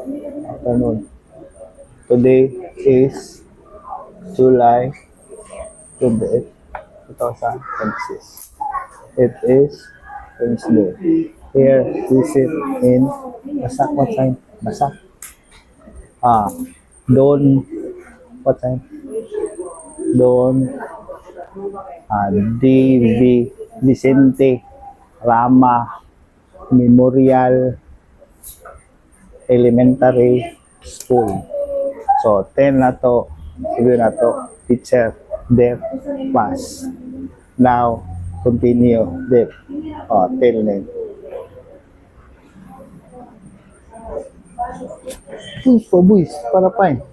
Afternoon. Today is July 28, 2026. It is Wednesday. Here we sit in Basak. What time? Basak. Don. What time? Don. D.V. Vicente Rama Memorial Elementary School. So 10 na to, siguro na to, teacher, def, pass. Now, continue, def, tell name. Boys, para fine.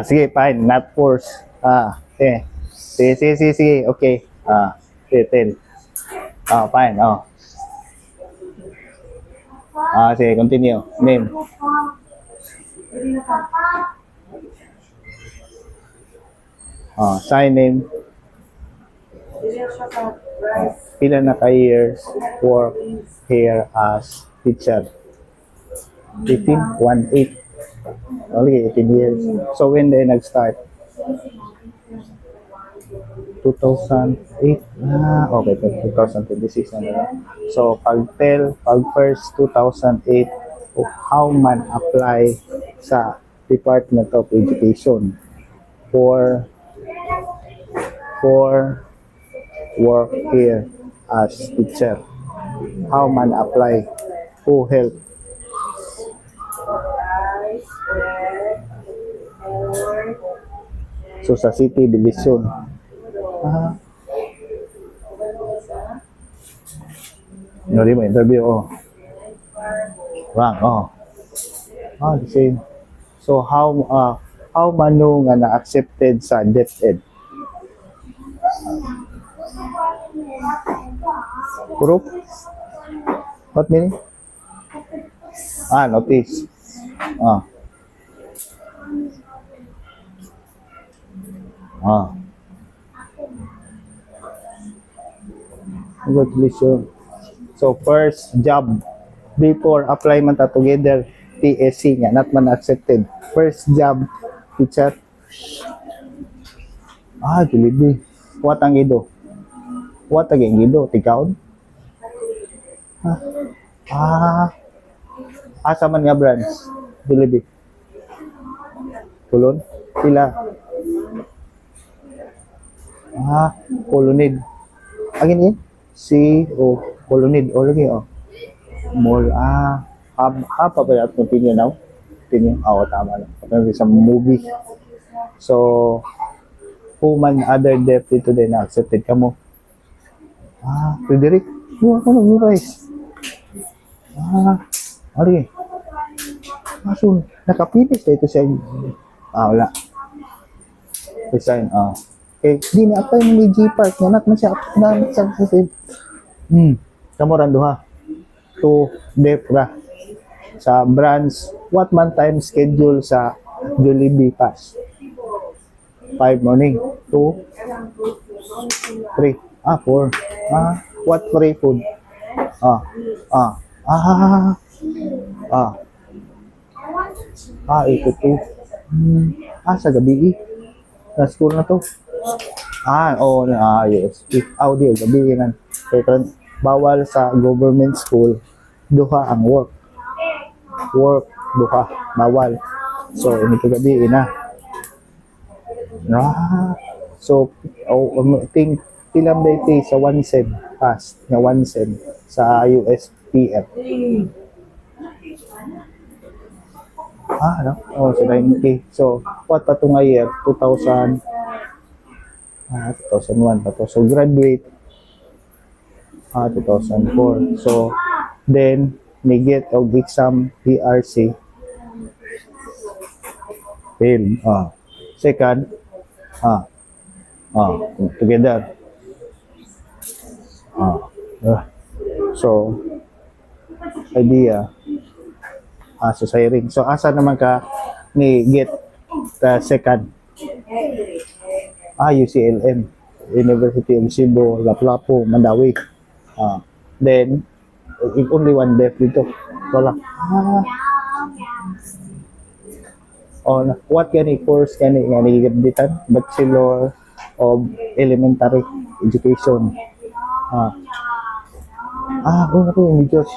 Sige, fine, not force. Okay. Sige, okay. Tell. Fine, sige, continue. Name. Sign name. Pila na ka years work here as teacher? 18? 1-8. Only 18 years. So when they nag-start? 2008. Okay, 2026 na. So pag first 2008, how man apply sa Department of Education for work here as teacher? How man apply? Who help? So sa City Division. Hindi mo interview, Wrong, the same. So how mano nga na-accepted sa DepEd? Group? What meaning? Notice. Congratulations. So first job before apply man ta together TSC nga not man accepted. First job teacher. Dilibi. What ang gido? What ang gido? Tikaon? Asa man nga branch? Dilibi. Kulon? Pila? Kolonid. Again, Kolonid. Lagi, Mall. Hapa pa yung continue now? Continue? Tama lang. Continue sa movie. So, who man other deaf dito din na accepted ka mo? Frederick. Ako nag-memorize. Lagi. So, nakapinis na ito siya. Wala. Resign, Okay, di na apply ng G-Park nga nat man siya na sa Kamoran duha. To def ra sa branch what man time schedule sa Jollibee Pass? 5 morning, 2, 3, 4. What free food? 2. Sa gabi na school na to. Yes. Audio, gabi yan. Bawal sa government school, duha ang work. Duha, bawal. So, ini ko gabi na. So, think, pilang day pay sa 1 cent pass, na 1 cent sa USPF. So 90. So, what pa ito nga year? 2000, 2001 pa to. So, graduate, 2004. So, then, may get of exam PRC. Fail. Second, together. So, idea. So, hiring. So, asa naman ka ni get the second? UCLM. University of Cebu, Lapu-Lapu, Mandawi. Then, Only one death dito. Wala. What gani course gani nga gigibitan? Bachelor of Elementary Education. Ako English.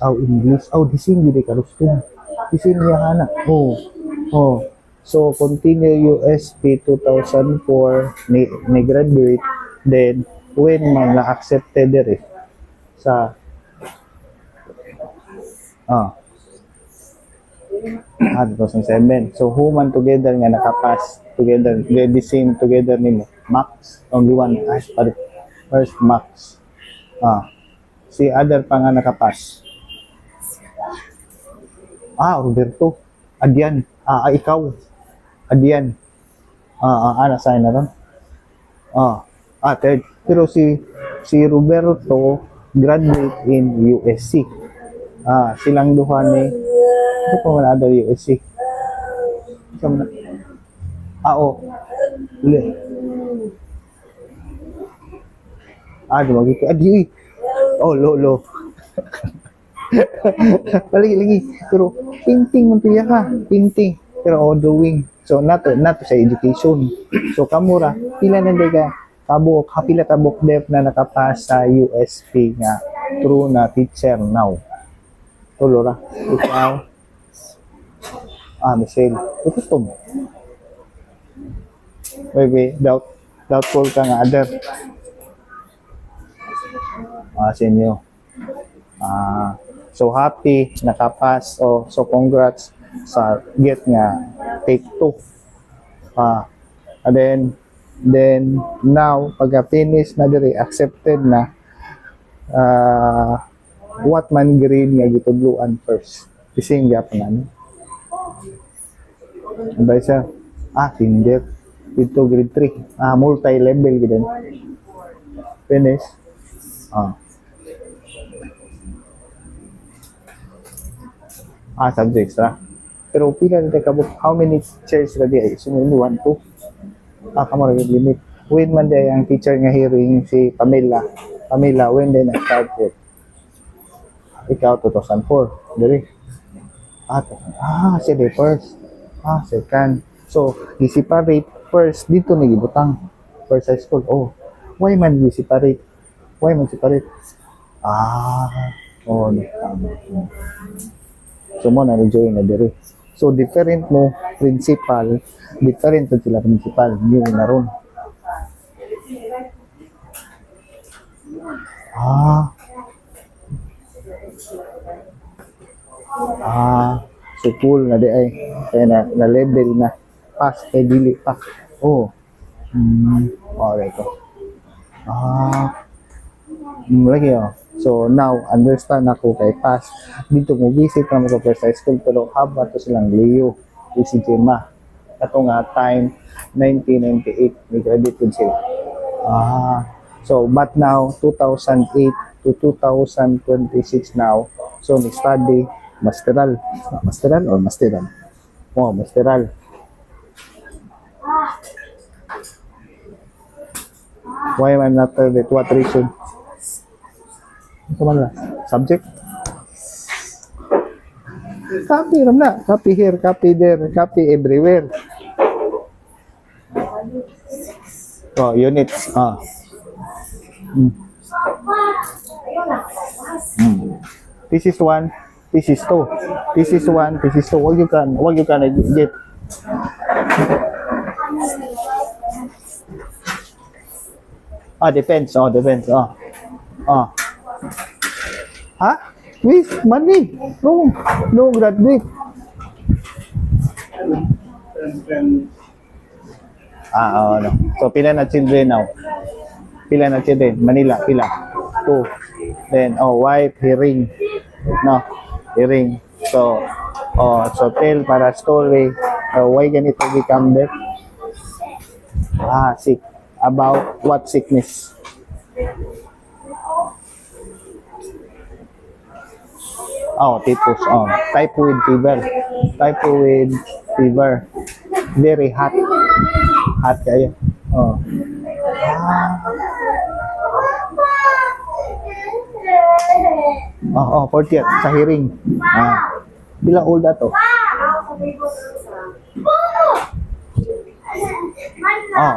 English. Disin gid ka gusto. Disin niya hana. So continue USP 2004 ni graduate, then when man na accepted diri sa 2007. So human together nga nakapass together, the same together nimo. Max only one first Max. Si other pa nga nakapass. Roberto. Adyan. Ikaw. Adyan. Nasa na ron. Third. Pero si Roberto graduate in USC. Silang duha ni ito pa wala daw USC. Dumagi ko. Lo. Lagi. Pero painting man tiya ka. Painting. Pero drawing. So not sa education. So kamura pila na daga pila ka book dep na nakapass sa USP nga true na teacher now. Lora. Ikaw. Michelle. Ito mo. Maybe doubtful ka nga other. Senyo. So happy nakapass. So congrats sa get nga take 2. And then now pagka finish na diri accepted na what man grade nga gitudluan first. Kising gyapon na. Advisor. Kinder. Ito grade 3. Multi-level gid. Finish. Subjects ra. Pero pila na ka book, how many chairs ra di ay? Sunod 1 2. Kamara gid limit. When man day ang teacher nga hearing si Pamela, when day na started? Ikaw 2004. Diri. Si day first. Second. So, gi-separate first dito ni gibutang first high school. Why man gi-separate? Why man separate? So mo na join na diri. So different mo principal, different to sila principal, new na ron. So cool na di ay kaya na level na pass dili pa. Ito. Lagi So now understand ako kay pass dito mo visit na mo sa first high school pero haba to silang Leo si Gemma ato nga time 1998 ni graduate sila. So but now 2008 to 2026 now, so ni study masteral. Why am I not with what reason? Subject? Copy ram na. Copy here, copy there, copy everywhere. Units. This is 1, this is 2. This is 1, this is 2. Wag you can get. Depends. With money. No graduate. No. So pila na children now? Pila na children? Manila, pila? 2. Then wife, hearing. No, hearing. So tell para story. Why ganito become deaf? Sick. About what sickness? Typhus. Typhoid fever. Very hot. Hot kayo. 40th sa hearing. Bilang old ato?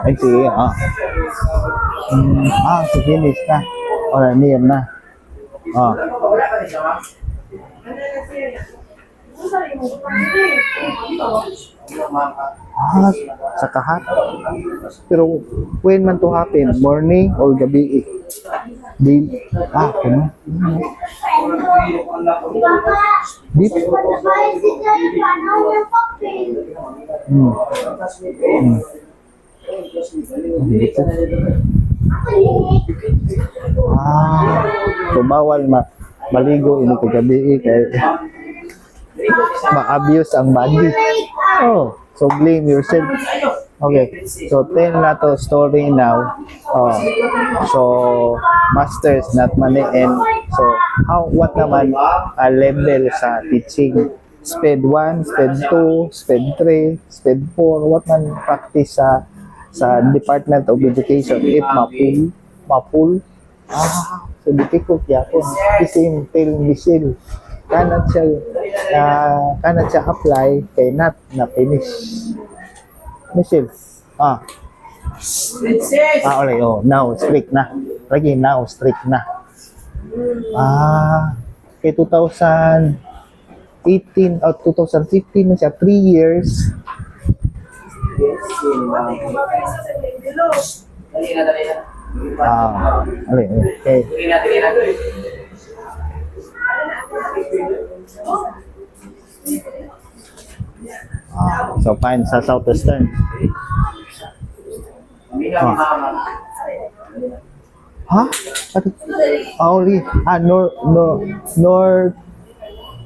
NCA, so finish na. Near na. Sa kahat. Pero when man to happen? Morning or gabi? Ano? Deep? So bawal maligo ini kagabi kay ma-abuse ang body. So blame yourself. Okay, so tell na to story now. So masters, not money, and so what naman level sa teaching? Speed 1, speed 2, speed 3, speed 4, what man practice sa Department of Education if mapul. So difficult yapon. Kasi tell Michelle kanat siya apply kay not na finish. Michelle. Okay, now strict na. Lagi now strict na. Kay 2018 o 2015 na siya 3 years. Okay. So fine sa Southwestern. North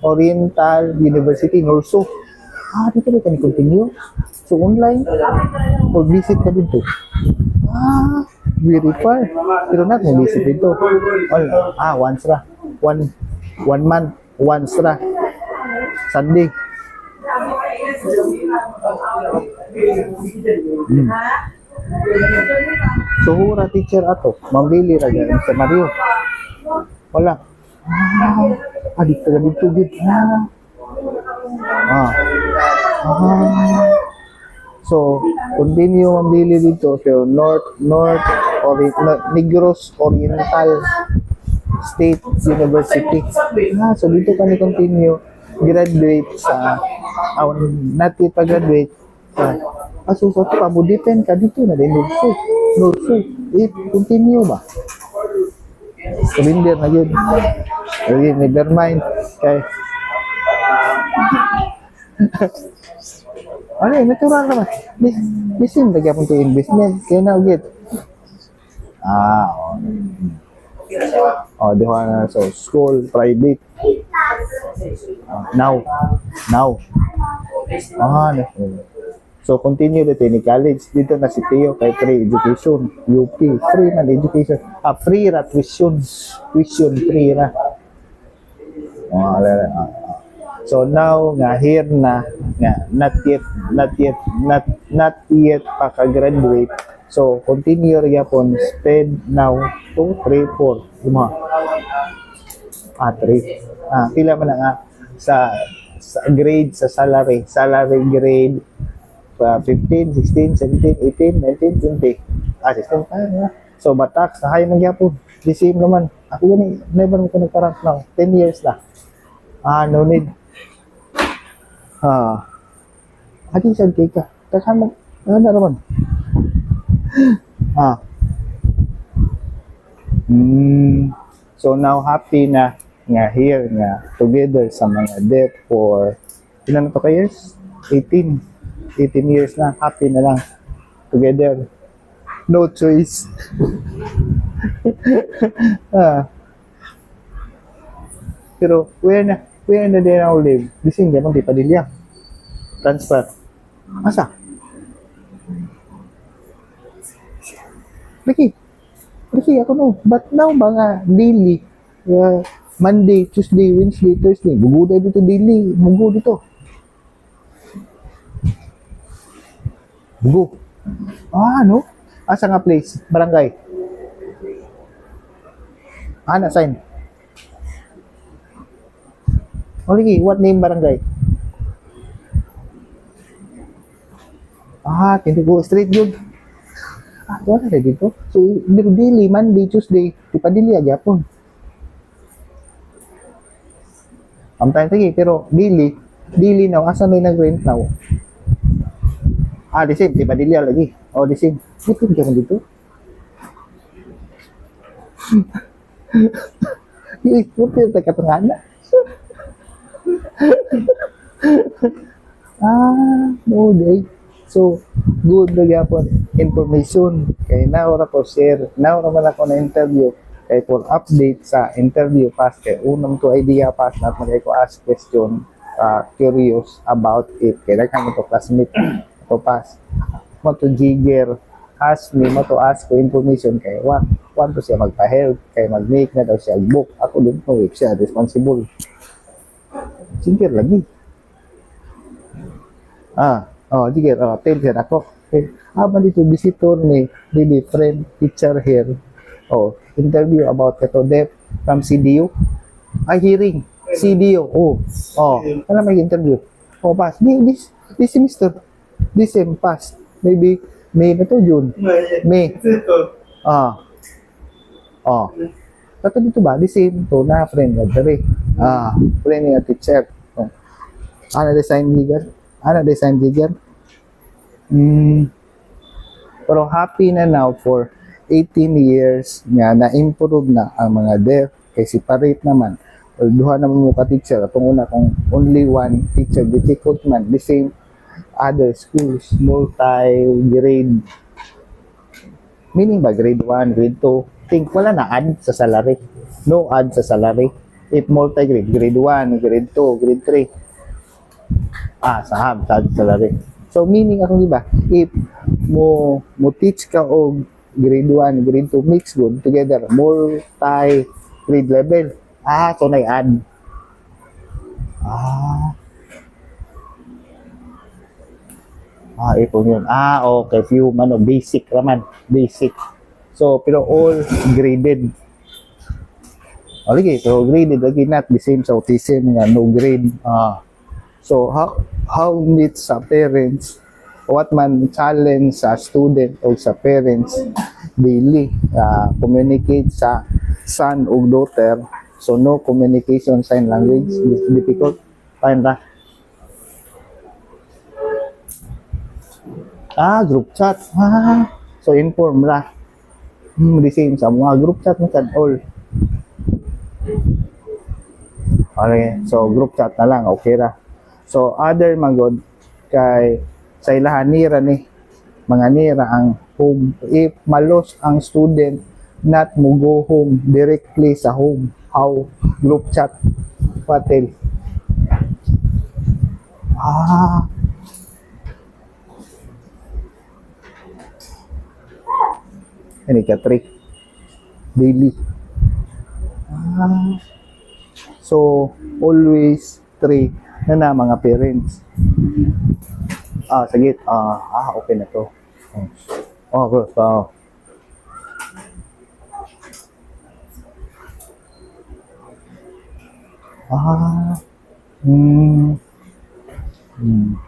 Oriental University, Norso. Dito na kami continue. So online or visit ka dito. Very far. Pero not mo visit dito. Once ra. One month, once ra. Sunday. So hura teacher ato, mambili ra gyud sa Mario. Wala. Dito ra dito gid. So continue mambili dito sa Negros Oriental State University. So dito kami continue graduate sa not yet pa-graduate so pa-depend ka dito na din Norso. Continue ba? Surrender na yun. Never mind. Okay. Natural naman. Bisim, lagi akong to investment. Kaya na ulit. Di ko na. So, school, private. Now. So, continue dito ni college. Dito na si Teo kay free education. UP. Free na education. Free ra tuition. Tuition free ra. So, now, here na, not yet paka-graduate. So, continue yapon. Speed now. 2, 3, 4. 3. Pila man nga sa grade, sa salary grade 15, 16, 17, 18, 19, 20. 16. So, batak, sahay magyapon. The same naman. Ako yun never mo ko nagkarank now. 10 years na. No need. Adi sa ka. Kasama, ano naman? So, now happy na nga here nga together sa mga debt for ilan na to ka years? 18 years na, happy na lang together, no choice. Pero where na din ako live bising ganun di Padilla transfer asa laki ako no, but now mga daily Monday, Tuesday, Wednesday, Thursday. Bugo dito daily. Bugo dito. Bugo. No? Asa nga place? Barangay. Na sign. O lagi, what name barangay? Ah, Tindigo Street yun. Ah, wala na dito. So, daily, Monday, Tuesday, di pa dili agyapon. Sometimes lagi, pero daily now, asa may nag-rent now? Ah, the same, di pa dili lagi. Oh, the same. Butin ka dito. Butin ka katungana. Ah, no day. So, good na gyapon information. Kay naora ko share, naora man ako na interview. Kay for update sa interview pass kay unang to idea pass na magay ko ask question curious about it. Kay daghan mo to classmate to pass. Mo to jigger ask me mo to ask ko information kay want to siya magpa-help kay mag-make na daw siya book. Ako din po siya responsible. Jigger lagi. Jigger, tell her ako. Okay. Habang dito visitor ni really friend teacher here. Interview about ito depth from CDU. Hearing. CDU. Ano may interview? Pass. This semester. This sem pass. Maybe May na to, June. May. Kato dito ba? The same to na friend nga dere. Friend nga teacher. Ano design digger? Pero happy na now for 18 years nga na-improve na ang mga deaf kay separate naman o duha naman mo ka teacher atong una kung only one teacher difficult man the same other schools multi-grade meaning ba grade 1, grade 2 think wala na add sa salary no add sa salary if multi-grade grade 1, grade 2, grade 3 sa salary so meaning ako diba if mo teach ka og grade 1, grade 2 mix good together multi grade level so na-add ito yun okay few basic raman basic so pero all graded okay so graded lagi not the same sa autism nga no grade so how meet sa parents what man challenge sa student o sa parents daily communicate sa son o daughter so no communication sign language difficult find ra group chat so inform ra the same sa mga group chat na all okay so group chat na lang okay ra so other magod kay sa ilahan nira ni mga nira ang home if malos ang student not mo go home directly sa home how group chat patel ini ka trick daily so always 3 na mga parents sige okay na to bro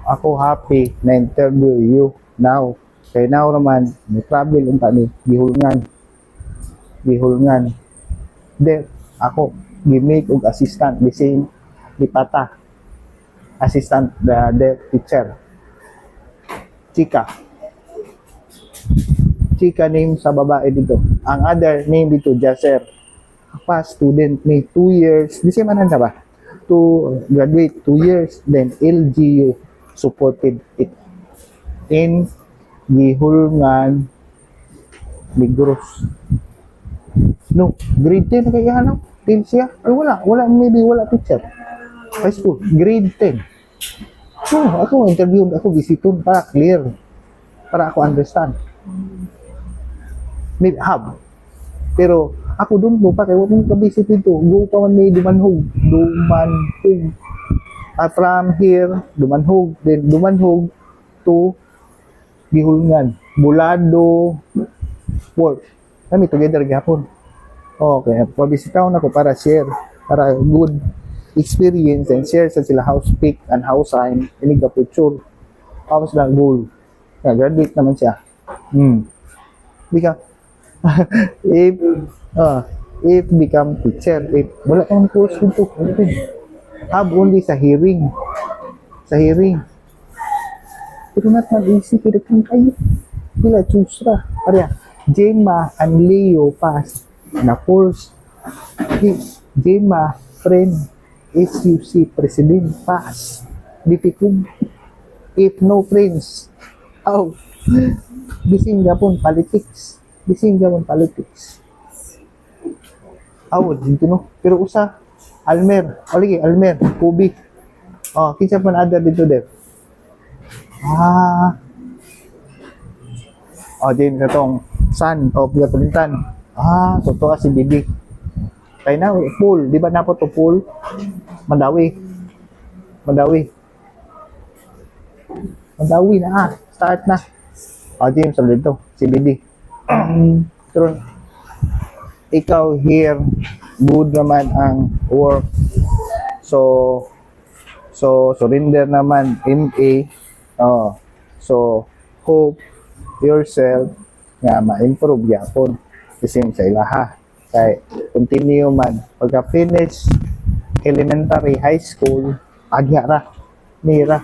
ako happy na interview you now kay now naman may travel unta ni gihulngan de ako gi-make og assistant the same di pata assistant the teacher chika name sa babae dito ang other name dito Jaser past student ni 2 years di same man ba to graduate 2 years then LGU supported it in gihulngan Negros no grade 10 na kaya hanap 10 siya ay wala teacher high school grade 10 so ako interview ako visiton para clear para ako understand maybe hub pero ako doon mo pa kay wala mong ka-visit dito go pa man may Dumanhog from here Dumanhog then Dumanhog to Gihulngan Bulado work kami together gihapon okay pabisitaw na ko para share para good experience and share sa sila how speak and how sign ini ka picture. Tapos lang goal. Yeah, graduate naman siya. Become if if become teacher, if wala kang course dito, have only sa hearing. Sa hearing. Pero not easy, pero kung kayo, sila choose ra. Parya, Gemma and Leo pass na course. Gemma, friend, SUC, president, pass. Difficult. If no friends, oh, bising gapon politics. Bising gapon politics. Oh, dito no. Pero usa, Almer, lagi, Almer, Kubi. Oh, kinsa man other dito der. James na tong son of Gatulintan. Totoo si Bibi. Kaya na, pool. Di ba na po to pool? Mandawi. Mandawi na Start na. James, sabi dito. Si Bibi. Pero, ikaw here, good naman ang work. So, surrender naman, MA. So, hope yourself nga ma-improve yapon. Kasi sa ilaha. Kaya, continue man. Pagka-finish elementary, high school, agyara, nira.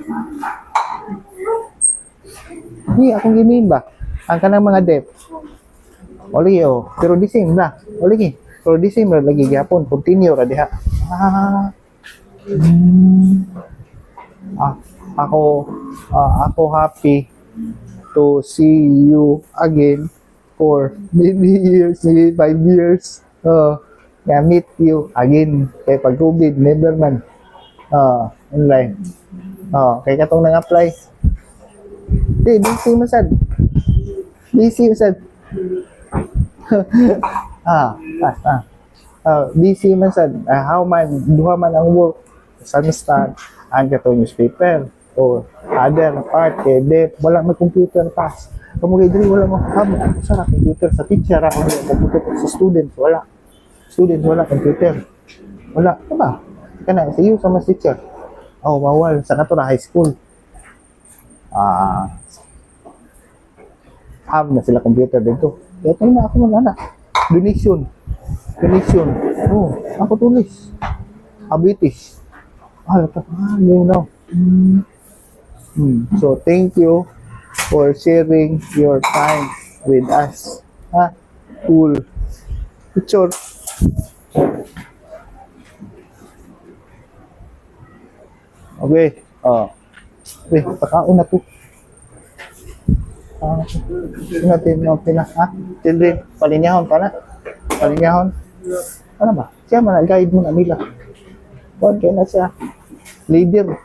Hindi, akong giniin ba? Ang kanang mga dep. Pero di same na. Pero di same na lagi yapon. Continue ra diha. Ako happy to see you again for many years, maybe 5 years. Meet you again. Kaya pag COVID, never man. Online. Kaya katong nang-apply. Busy masad. Busy masad. How man, duha man ang work. Samstar, ang katong newspaper or other part kay wala may computer pass. Kamugay diri wala mo sa computer sa teacher ako computer sa student wala computer. Wala ba? Kana sa iyo sa mas teacher. Bawal sa kato na high school. Have na sila computer dito. Kaya na ako man donation. Ako tulis. British. So, thank you for sharing your time with us. Cool. Picture. Okay. Pakaon na to. Natin mga children, palinyahon ka na. Ano ba? Siya man, guide mo na nila. Huwag kayo na siya. Leader.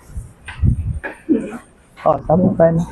Tama pa na.